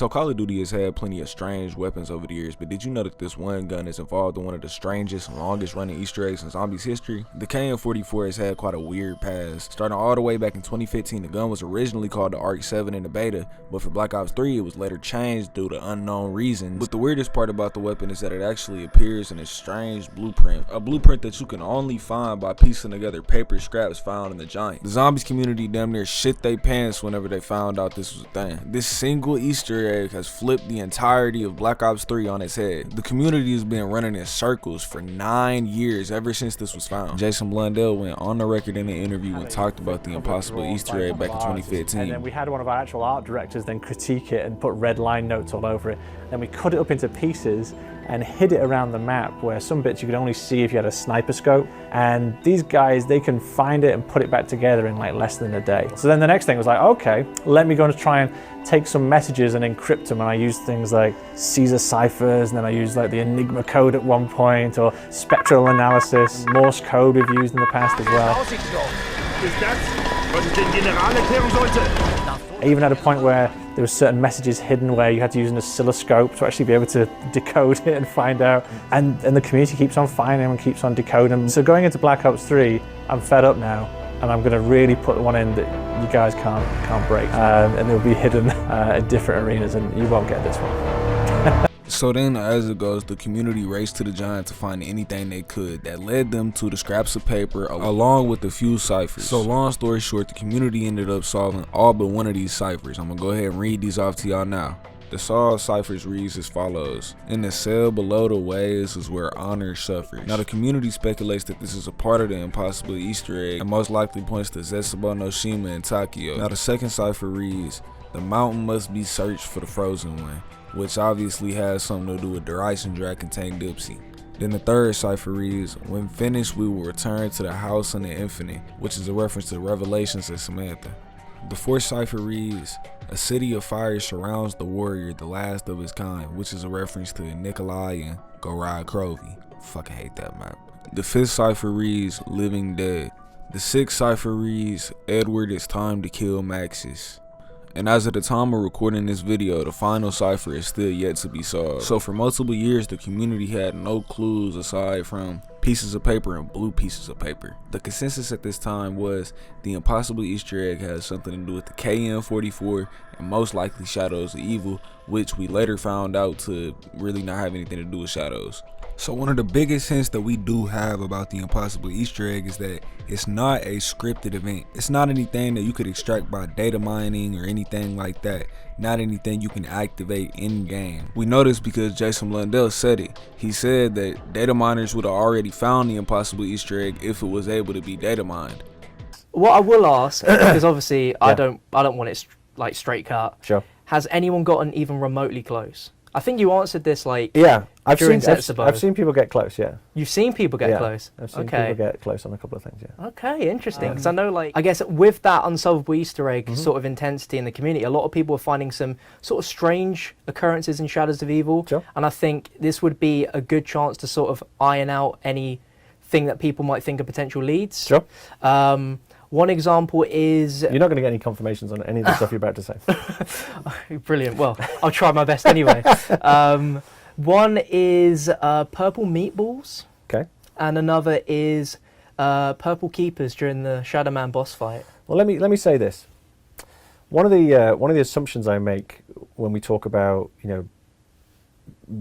So Call of Duty has had plenty of strange weapons over the years, but did you know that this one gun is involved in one of the strangest and longest running Easter eggs in Zombies history? The KN-44 has had quite a weird past. Starting all the way back in 2015, the gun was originally called the ARC-7 in the beta, but for Black Ops 3 it was later changed due to unknown reasons. But the weirdest part about the weapon is that it actually appears in a strange blueprint, a blueprint that you can only find by piecing together paper scraps found in the giant. The Zombies community damn near shit they pants whenever they found out this was a thing. This single Easter egg has flipped the entirety of Black Ops 3 on its head. The community has been running in circles for 9 years ever since this was found. Jason Blundell went on the record in an interview and talked about the impossible Easter egg back in 2015. And then we had one of our actual art directors then critique it and put red line notes all over it. Then we cut it up into pieces and hid it around the map where some bits you could only see if you had a sniper scope. And these guys, they can find it and put it back together in like less than a day. So then the next thing was like, okay, let me go and try and take some messages and encrypt them. And I used things like Caesar ciphers, and then I used like the Enigma code at one point, or spectral analysis, Morse code we've used in the past as well. I even had a point where there were certain messages hidden where you had to use an oscilloscope to actually be able to decode it and find out. And the community keeps on finding them and keeps on decoding them. So going into Black Ops 3, I'm fed up now, and I'm going to really put one in that you guys can't break. And they'll be hidden in different arenas, and you won't get this one. So then, as it goes, the community raced to the giant to find anything they could that led them to the scraps of paper along with a few ciphers. So long story short, the community ended up solving all but one of these ciphers. I'm gonna go ahead and read these off to y'all now. The solved ciphers reads as follows: in the cell below the waves is where honor suffers. Now the community speculates that this is a part of the impossible Easter egg and most likely points to Zetsubo no Shima in Tokyo. Now the second cipher reads: the mountain must be searched for the frozen one, which obviously has something to do with the Ryzen Dragon Tank Dipsy. Then the third cipher reads: when finished we will return to the house in the infinite, which is a reference to the Revelations of Samantha. The fourth cipher reads: a city of fire surrounds the warrior, the last of his kind, which is a reference to Nikolai and Gorod Krovi. Fucking hate that map. The fifth cipher reads: living dead. The sixth cipher reads: Edward, it's time to kill Maxis. And as of the time of recording this video, the final cipher is still yet to be solved. So for multiple years, the community had no clues aside from pieces of paper and blue pieces of paper. The consensus at this time was the impossible Easter egg has something to do with the KN-44 and most likely Shadows of Evil, which we later found out to really not have anything to do with Shadows. So one of the biggest hints that we do have about the impossible Easter egg is that it's not a scripted event. It's not anything that you could extract by data mining or anything like that. Not anything you can activate in game. We know this because Jason Blundell said it. He said that data miners would have already found the impossible Easter egg if it was able to be data mined. What I will ask, because obviously yeah. I don't want it like straight cut. Sure. Has anyone gotten even remotely close? I think you answered this like yeah. I've I've seen people get close. Yeah. You've seen people get close. I've seen people get close on a couple of things. Yeah. Okay, interesting. Because I know, like, I guess with that unsolvable Easter egg sort of intensity in the community, a lot of people are finding some sort of strange occurrences in Shadows of Evil. Sure. And I think this would be a good chance to sort of iron out anything that people might think are potential leads. Sure. One example is... You're not going to get any confirmations on any of the stuff you're about to say. Brilliant. Well, I'll try my best anyway. One is purple meatballs. Okay. And another is purple keepers during the Shadow Man boss fight. Well, let me say this. One of the assumptions I make when we talk about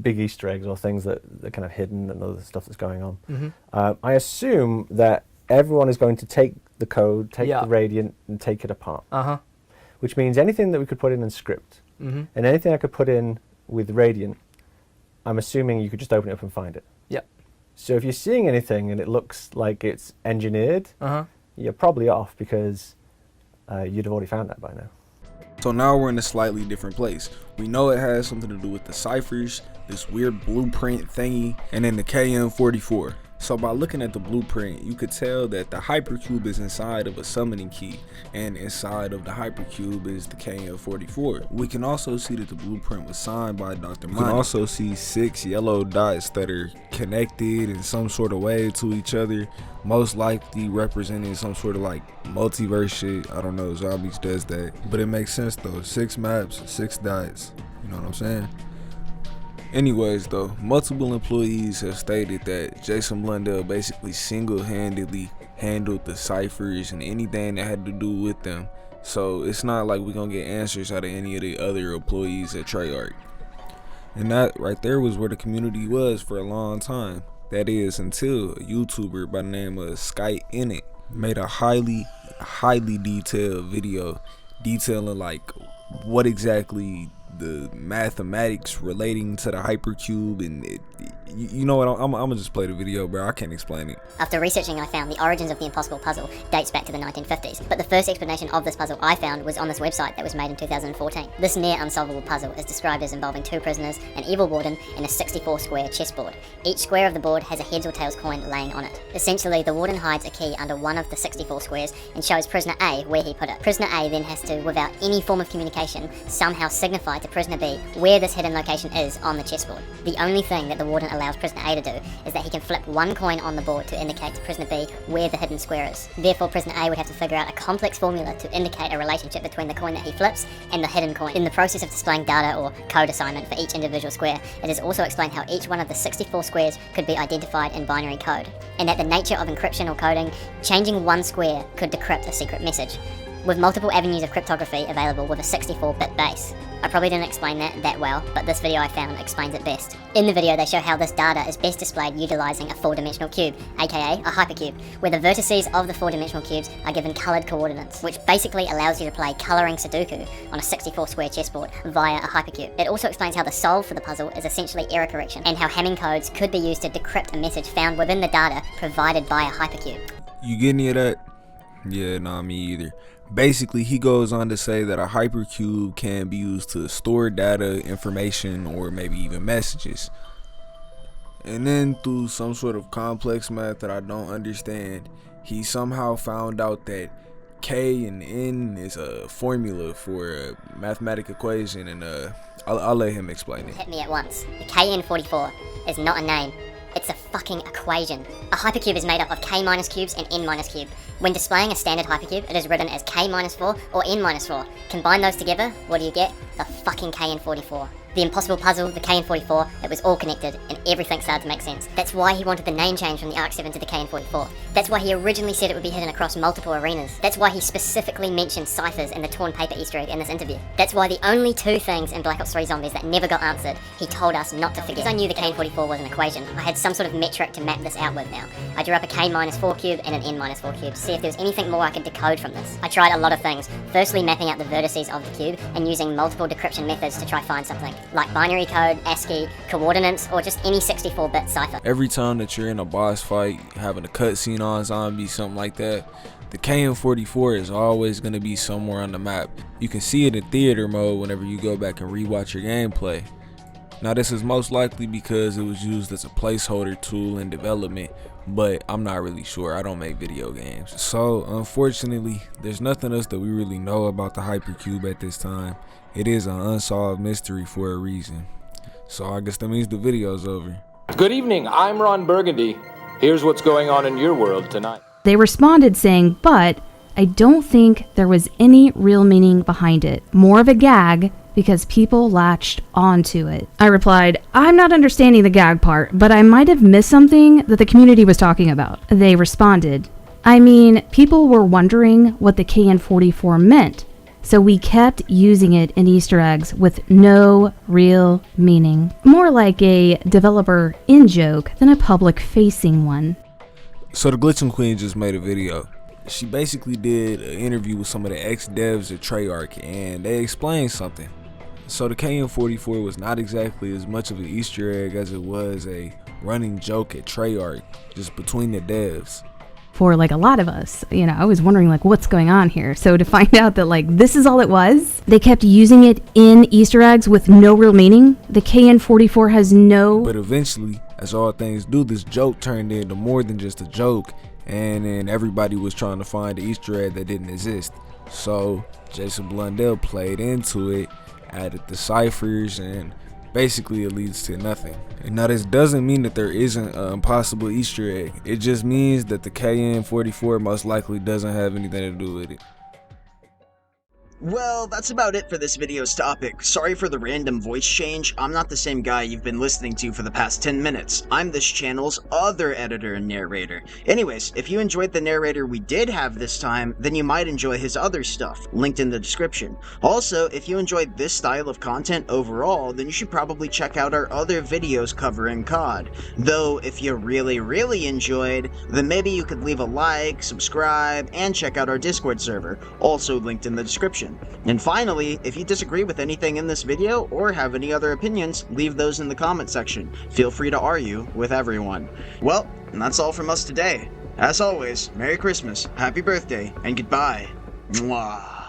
big Easter eggs or things that are kind of hidden and other stuff that's going on, I assume that everyone is going to take the code, take the Radiant, and take it apart. Which means anything that we could put in script, and anything I could put in with Radiant, I'm assuming you could just open it up and find it. Yep. So if you're seeing anything and it looks like it's engineered, you're probably off because you'd have already found that by now. So now we're in a slightly different place. We know it has something to do with the ciphers, this weird blueprint thingy, and then the KN-44. So by looking at the blueprint, you could tell that the hypercube is inside of a summoning key, and inside of the hypercube is the KN-44. We can also see that the blueprint was signed by Dr. Mine. We can also see 6 yellow dots that are connected in some sort of way to each other, most likely representing some sort of like multiverse shit. I don't know, Zombies does that, but it makes sense though. 6 maps, 6 dots. You know what I'm saying? Anyways though, multiple employees have stated that Jason Blundell basically single-handedly handled the ciphers and anything that had to do with them. So it's not like we're gonna get answers out of any of the other employees at Treyarch. And that right there was where the community was for a long time. That is until a YouTuber by the name of Sky Innit made a highly detailed video detailing like what exactly the mathematics relating to the hypercube, and you know what, I'm gonna just play the video, bro. I can't explain it. After researching, I found the origins of the impossible puzzle dates back to the 1950s, but the first explanation of this puzzle I found was on this website that was made in 2014. This near unsolvable puzzle is described as involving 2 prisoners, an evil warden, and a 64 square chessboard. Each square of the board has a heads or tails coin laying on it. Essentially, the warden hides a key under one of the 64 squares and shows prisoner A where he put it. Prisoner A then has to, without any form of communication, somehow signify to prisoner B where this hidden location is on the chessboard. The only thing that the warden allows prisoner A to do is that he can flip one coin on the board to indicate to prisoner B where the hidden square is. Therefore, prisoner A would have to figure out a complex formula to indicate a relationship between the coin that he flips and the hidden coin. In the process of displaying data or code assignment for each individual square, it is also explained how each one of the 64 squares could be identified in binary code, and that the nature of encryption or coding, changing one square could decrypt a secret message, with multiple avenues of cryptography available with a 64-bit base. I probably didn't explain that well, but this video I found explains it best. In the video, they show how this data is best displayed utilizing a 4-dimensional cube, aka a hypercube, where the vertices of the 4-dimensional cubes are given colored coordinates, which basically allows you to play coloring Sudoku on a 64-square chessboard via a hypercube. It also explains how the solve for the puzzle is essentially error correction, and how Hamming codes could be used to decrypt a message found within the data provided by a hypercube. You get any of that? Yeah, nah, me either. Basically, he goes on to say that a hypercube can be used to store data, information, or maybe even messages. And then through some sort of complex math that I don't understand, he somehow found out that K and N is a formula for a mathematical equation, and I'll let him explain it. Hit me at once. The KN44 is not a name. It's a fucking equation. A hypercube is made up of k minus cubes and n minus cube. When displaying a standard hypercube, it is written as k minus 4 or n minus 4. Combine those together, what do you get? The fucking KN44. The impossible puzzle, the KN44, it was all connected, and everything started to make sense. That's why he wanted the name change from the Arc 7 to the KN44. That's why he originally said it would be hidden across multiple arenas. That's why he specifically mentioned ciphers and the torn paper Easter egg in this interview. That's why the only 2 things in Black Ops 3 Zombies that never got answered, he told us not to forget. Because I knew the KN44 was an equation, I had some sort of metric to map this out with now. I drew up a k minus 4 cube and an n minus 4 cube to see if there was anything more I could decode from this. I tried a lot of things, firstly mapping out the vertices of the cube and using multiple decryption methods to try find something, like binary code, ASCII, coordinates, or just any 64-bit cipher. Every time that you're in a boss fight, having a cutscene on zombie, something like that, the KN44 is always going to be somewhere on the map. You can see it in theater mode whenever you go back and rewatch your gameplay. Now this is most likely because it was used as a placeholder tool in development, but I'm not really sure. I don't make video games. So unfortunately, there's nothing else that we really know about the hypercube at this time. It is an unsolved mystery for a reason. So I guess that means the video's over. Good evening, I'm Ron Burgundy. Here's what's going on in your world tonight. They responded saying, but I don't think there was any real meaning behind it. More of a gag because people latched onto it. I replied, I'm not understanding the gag part, but I might have missed something that the community was talking about. They responded, I mean, people were wondering what the KN44 meant. So we kept using it in Easter eggs with no real meaning. More like a developer in-joke than a public-facing one. So the Glitching Queen just made a video. She basically did an interview with some of the ex-devs at Treyarch, and they explained something. So the KN44 was not exactly as much of an Easter egg as it was a running joke at Treyarch, just between the devs. For like a lot of us, you know, I was wondering like what's going on here. So to find out that like this is all it was, they kept using it in Easter eggs with no real meaning. The KN44 has no. But eventually, as all things do, this joke turned into more than just a joke, and then everybody was trying to find the Easter egg that didn't exist. So Jason Blundell played into it, added the ciphers, and basically it leads to nothing. And now this doesn't mean that there isn't an impossible Easter egg. It just means that the KN44 most likely doesn't have anything to do with it. Well, that's about it for this video's topic. Sorry for the random voice change. I'm not the same guy you've been listening to for the past 10 minutes. I'm this channel's other editor and narrator. Anyways, if you enjoyed the narrator we did have this time, then you might enjoy his other stuff, linked in the description. Also, if you enjoyed this style of content overall, then you should probably check out our other videos covering COD. Though, if you really enjoyed, then maybe you could leave a like, subscribe, and check out our Discord server, also linked in the description. And finally, if you disagree with anything in this video or have any other opinions, leave those in the comment section. Feel free to argue with everyone. Well, and that's all from us today. As always, Merry Christmas, Happy Birthday, and goodbye. Mwah.